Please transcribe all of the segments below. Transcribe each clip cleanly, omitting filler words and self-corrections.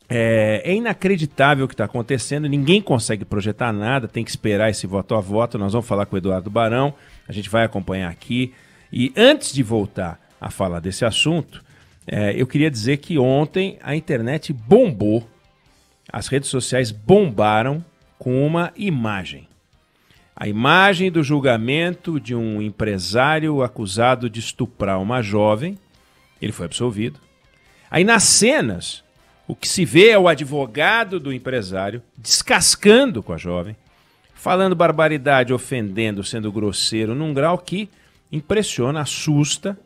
É inacreditável o que está acontecendo, ninguém consegue projetar nada, tem que esperar esse voto a voto. Nós vamos falar com o Eduardo Barão, a gente vai acompanhar aqui. E antes de voltar a falar desse assunto, eu queria dizer que ontem a internet bombou, as redes sociais bombaram com uma imagem. A imagem do julgamento de um empresário acusado de estuprar uma jovem. Ele foi absolvido. Aí nas cenas, o que se vê é o advogado do empresário descascando com a jovem, falando barbaridade, ofendendo, sendo grosseiro, num grau que impressiona, assusta.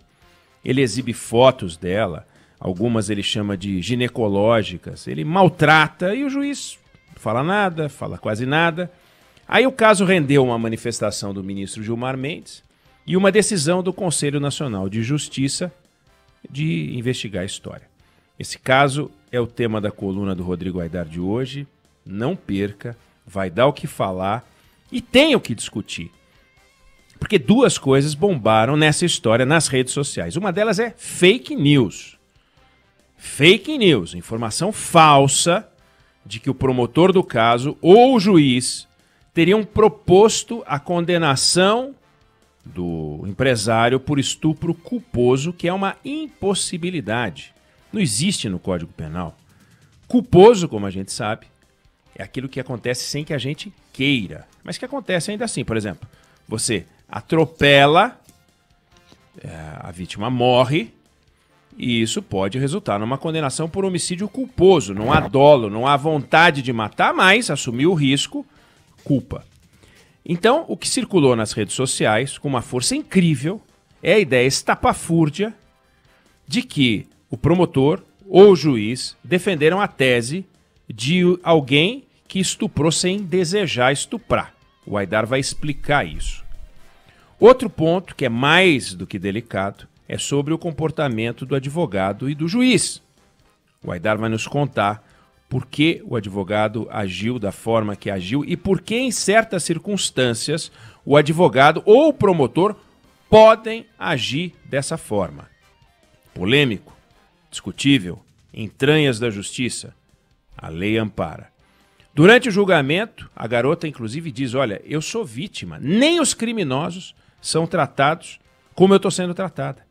Ele exibe fotos dela, algumas ele chama de ginecológicas, ele maltrata e o juiz não fala nada, fala quase nada. Aí o caso rendeu uma manifestação do ministro Gilmar Mendes e uma decisão do Conselho Nacional de Justiça de investigar a história. Esse caso é o tema da coluna do Rodrigo Aidar de hoje. Não perca, vai dar o que falar e tem o que discutir. Porque duas coisas bombaram nessa história nas redes sociais. Uma delas é fake news. Fake news, informação falsa de que o promotor do caso ou o juiz teriam proposto a condenação do empresário por estupro culposo, que é uma impossibilidade. Não existe no Código Penal. Culposo, como a gente sabe, é aquilo que acontece sem que a gente queira, mas que acontece ainda assim. Por exemplo, você atropela, a vítima morre, e isso pode resultar numa condenação por homicídio culposo. Não há dolo, não há vontade de matar, mas assumiu o risco, culpa. Então, o que circulou nas redes sociais, com uma força incrível, é a ideia estapafúrdia de que o promotor ou o juiz defenderam a tese de alguém que estuprou sem desejar estuprar. O Aidar vai explicar isso. Outro ponto, que é mais do que delicado, é sobre o comportamento do advogado e do juiz. O Aidar vai nos contar por que o advogado agiu da forma que agiu e por que, em certas circunstâncias, o advogado ou o promotor podem agir dessa forma. Polêmico, discutível, entranhas da justiça. A lei ampara. Durante o julgamento, a garota, inclusive, diz: olha, eu sou vítima, nem os criminosos são tratados como eu estou sendo tratada.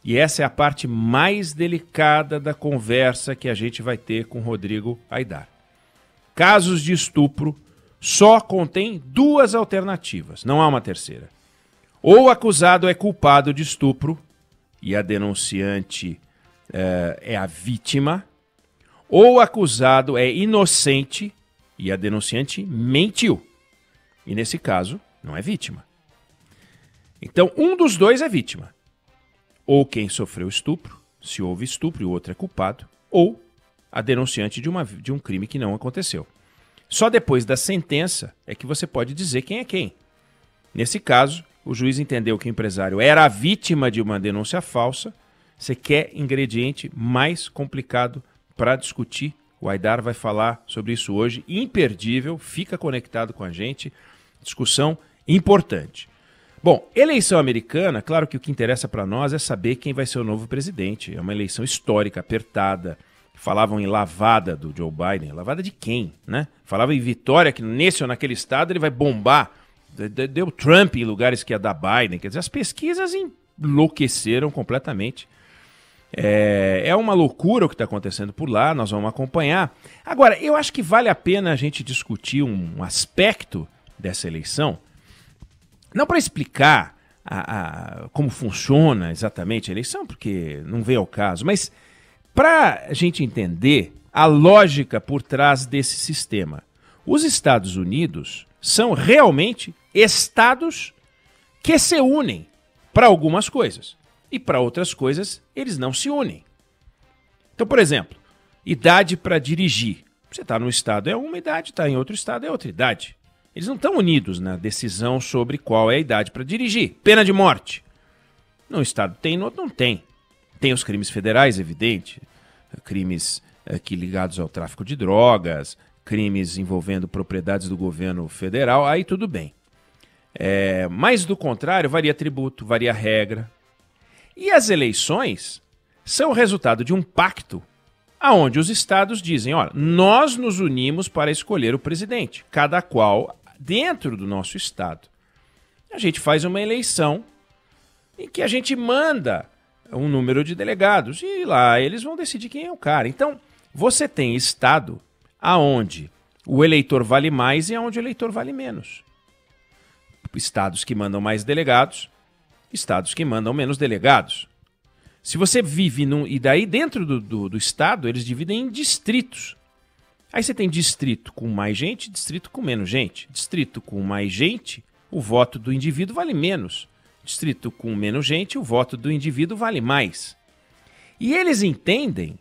E essa é a parte mais delicada da conversa que a gente vai ter com Rodrigo Aidar. Casos de estupro só contém duas alternativas, não há uma terceira. Ou o acusado é culpado de estupro e a denunciante é a vítima, ou o acusado é inocente e a denunciante mentiu. E nesse caso, não é vítima. Então, um dos dois é vítima. Ou quem sofreu estupro, se houve estupro e o outro é culpado, ou a denunciante de um crime que não aconteceu. Só depois da sentença é que você pode dizer quem é quem. Nesse caso, o juiz entendeu que o empresário era a vítima de uma denúncia falsa. Você quer ingrediente mais complicado para discutir? O Aidar vai falar sobre isso hoje, imperdível, fica conectado com a gente, discussão importante. Bom, eleição americana, claro que o que interessa para nós é saber quem vai ser o novo presidente. É uma eleição histórica, apertada. Falavam em lavada do Joe Biden. Lavada de quem, né? Falavam em vitória, que nesse ou naquele estado ele vai bombar. Deu Trump em lugares que ia dar Biden. Quer dizer, as pesquisas enlouqueceram completamente. É uma loucura o que está acontecendo por lá, nós vamos acompanhar. Agora, eu acho que vale a pena a gente discutir um aspecto dessa eleição, não para explicar como funciona exatamente a eleição, porque não vem ao caso, mas para a gente entender a lógica por trás desse sistema. Os Estados Unidos são realmente estados que se unem para algumas coisas e para outras coisas eles não se unem. Então, por exemplo, idade para dirigir. Você está num estado é uma idade, está em outro estado é outra idade. Eles não estão unidos na decisão sobre qual é a idade para dirigir. Pena de morte. Num estado tem, no outro não tem. Tem os crimes federais, evidente. Crimes que ligados ao tráfico de drogas, crimes envolvendo propriedades do governo federal, aí tudo bem. Mas do contrário, varia tributo, varia regra. E as eleições são o resultado de um pacto aonde os estados dizem, olha, nós nos unimos para escolher o presidente, cada qual dentro do nosso estado. A gente faz uma eleição em que a gente manda um número de delegados e lá eles vão decidir quem é o cara. Então, você tem estado aonde o eleitor vale mais e aonde o eleitor vale menos. Estados que mandam mais delegados, estados que mandam menos delegados. Se você vive num... E daí dentro do estado eles dividem em distritos. Aí você tem distrito com mais gente, distrito com menos gente. Distrito com mais gente, o voto do indivíduo vale menos. Distrito com menos gente, o voto do indivíduo vale mais. E eles entendem,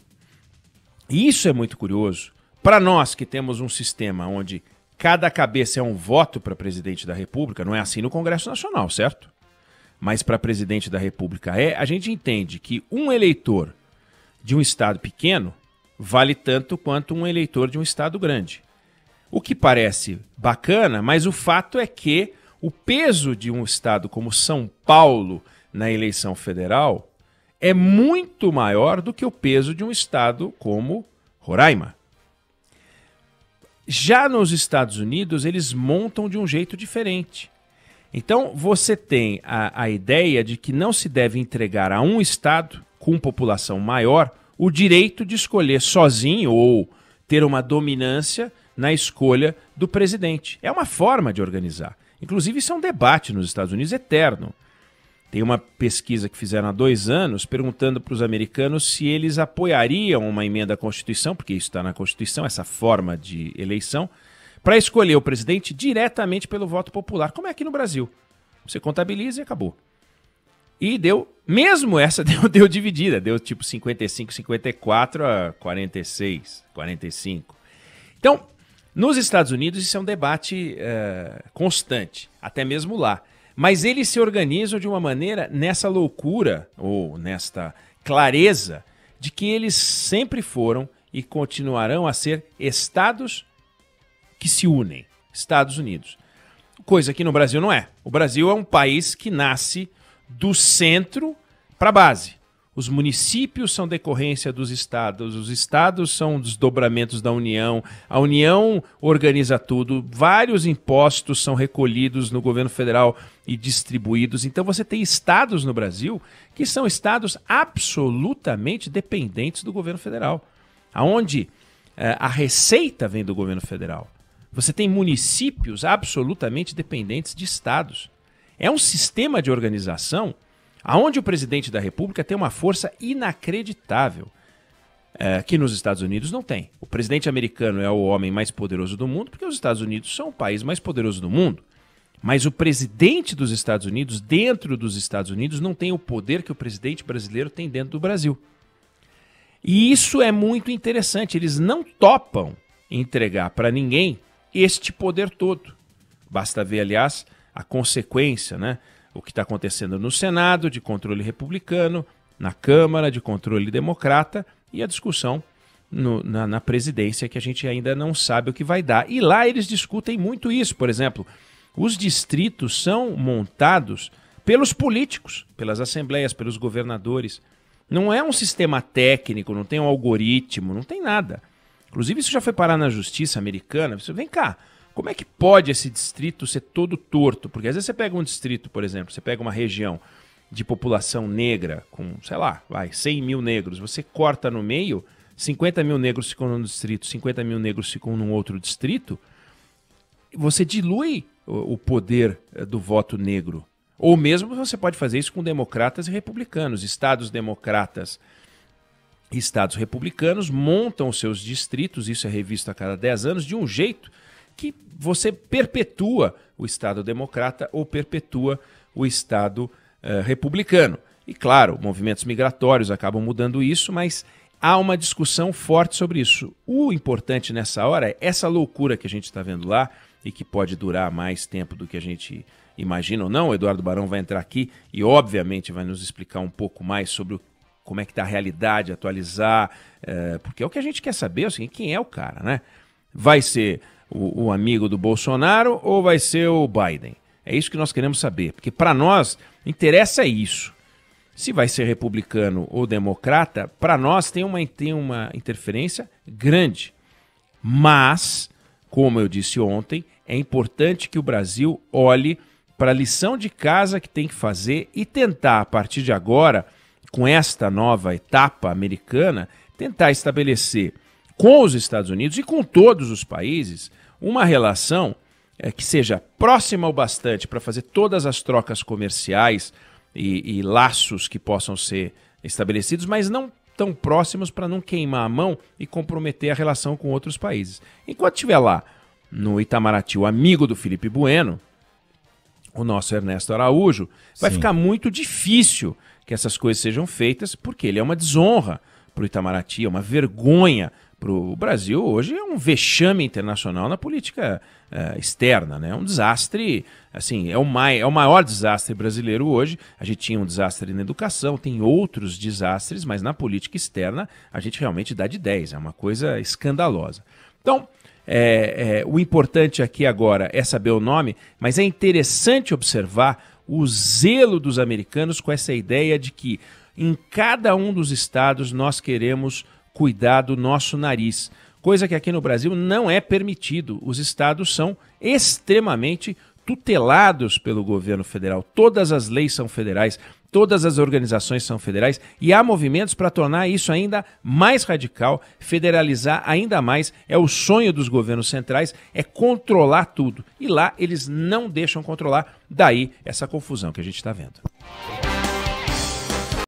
e isso é muito curioso, para nós que temos um sistema onde cada cabeça é um voto para presidente da República, não é assim no Congresso Nacional, certo? Mas para presidente da República a gente entende que um eleitor de um estado pequeno vale tanto quanto um eleitor de um estado grande. O que parece bacana, mas o fato é que o peso de um estado como São Paulo na eleição federal é muito maior do que o peso de um estado como Roraima. Já nos Estados Unidos, eles montam de um jeito diferente. Então, você tem a ideia de que não se deve entregar a um estado com população maior o direito de escolher sozinho ou ter uma dominância na escolha do presidente. É uma forma de organizar. Inclusive, isso é um debate nos Estados Unidos eterno. Tem uma pesquisa que fizeram há 2 anos perguntando para os americanos se eles apoiariam uma emenda à Constituição, porque isso está na Constituição, essa forma de eleição, para escolher o presidente diretamente pelo voto popular, como é aqui no Brasil. Você contabiliza e acabou. E deu, mesmo essa deu dividida, deu tipo 55, 54 a 46, 45. Então, nos Estados Unidos isso é um debate constante, até mesmo lá. Mas eles se organizam de uma maneira nessa loucura, ou nesta clareza, de que eles sempre foram e continuarão a ser estados que se unem, Estados Unidos. Coisa que no Brasil não é. O Brasil é um país que nasce do centro para a base. Os municípios são decorrência dos estados, os estados são desdobramentos da União, a União organiza tudo, vários impostos são recolhidos no governo federal e distribuídos. Então você tem estados no Brasil que são estados absolutamente dependentes do governo federal, onde a receita vem do governo federal. Você tem municípios absolutamente dependentes de estados. É um sistema de organização onde o presidente da República tem uma força inacreditável, que nos Estados Unidos não tem. O presidente americano é o homem mais poderoso do mundo, porque os Estados Unidos são o país mais poderoso do mundo. Mas o presidente dos Estados Unidos, dentro dos Estados Unidos, não tem o poder que o presidente brasileiro tem dentro do Brasil. E isso é muito interessante. Eles não topam entregar para ninguém este poder todo. Basta ver, aliás, a consequência, né? O que está acontecendo no Senado, de controle republicano, na Câmara, de controle democrata, e a discussão na presidência, que a gente ainda não sabe o que vai dar. E lá eles discutem muito isso. Por exemplo, os distritos são montados pelos políticos, pelas assembleias, pelos governadores. Não é um sistema técnico, não tem um algoritmo, não tem nada. Inclusive, isso já foi parar na justiça americana. Você vem cá, como é que pode esse distrito ser todo torto? Porque às vezes você pega um distrito, por exemplo, você pega uma região de população negra com, sei lá, 100 mil negros, você corta no meio, 50 mil negros ficam num distrito, 50 mil negros ficam num outro distrito, você dilui o poder do voto negro. Ou mesmo você pode fazer isso com democratas e republicanos. Estados democratas e estados republicanos montam os seus distritos, isso é revisto a cada 10 anos, de um jeito que você perpetua o Estado democrata ou perpetua o Estado republicano. E claro, movimentos migratórios acabam mudando isso, mas há uma discussão forte sobre isso. O importante nessa hora é essa loucura que a gente está vendo lá e que pode durar mais tempo do que a gente imagina ou não. O Eduardo Barão vai entrar aqui e obviamente vai nos explicar um pouco mais sobre como é que está a realidade, atualizar, porque é o que a gente quer saber, assim, quem é o cara, né? Vai ser o amigo do Bolsonaro ou vai ser o Biden? É isso que nós queremos saber, porque para nós interessa isso. Se vai ser republicano ou democrata, para nós tem uma interferência grande. Mas, como eu disse ontem, é importante que o Brasil olhe para a lição de casa que tem que fazer e tentar, a partir de agora, com esta nova etapa americana, tentar estabelecer com os Estados Unidos e com todos os países uma relação que seja próxima o bastante para fazer todas as trocas comerciais e laços que possam ser estabelecidos, mas não tão próximos para não queimar a mão e comprometer a relação com outros países. Enquanto estiver lá no Itamaraty o amigo do Felipe Bueno, o nosso Ernesto Araújo, vai ficar muito difícil que essas coisas sejam feitas, porque ele é uma desonra para o Itamaraty, é uma vergonha para o Brasil. Hoje é um vexame internacional na política externa, né? É um desastre, assim, é o maior desastre brasileiro hoje. A gente tinha um desastre na educação, tem outros desastres, mas na política externa a gente realmente dá de 10, é uma coisa escandalosa. Então, o importante aqui agora é saber o nome, mas é interessante observar o zelo dos americanos com essa ideia de que em cada um dos estados nós queremos cuidar do nosso nariz, coisa que aqui no Brasil não é permitido. Os estados são extremamente tutelados pelo governo federal, todas as leis são federais, todas as organizações são federais e há movimentos para tornar isso ainda mais radical, federalizar ainda mais. É o sonho dos governos centrais, é controlar tudo. E lá eles não deixam controlar, daí essa confusão que a gente está vendo.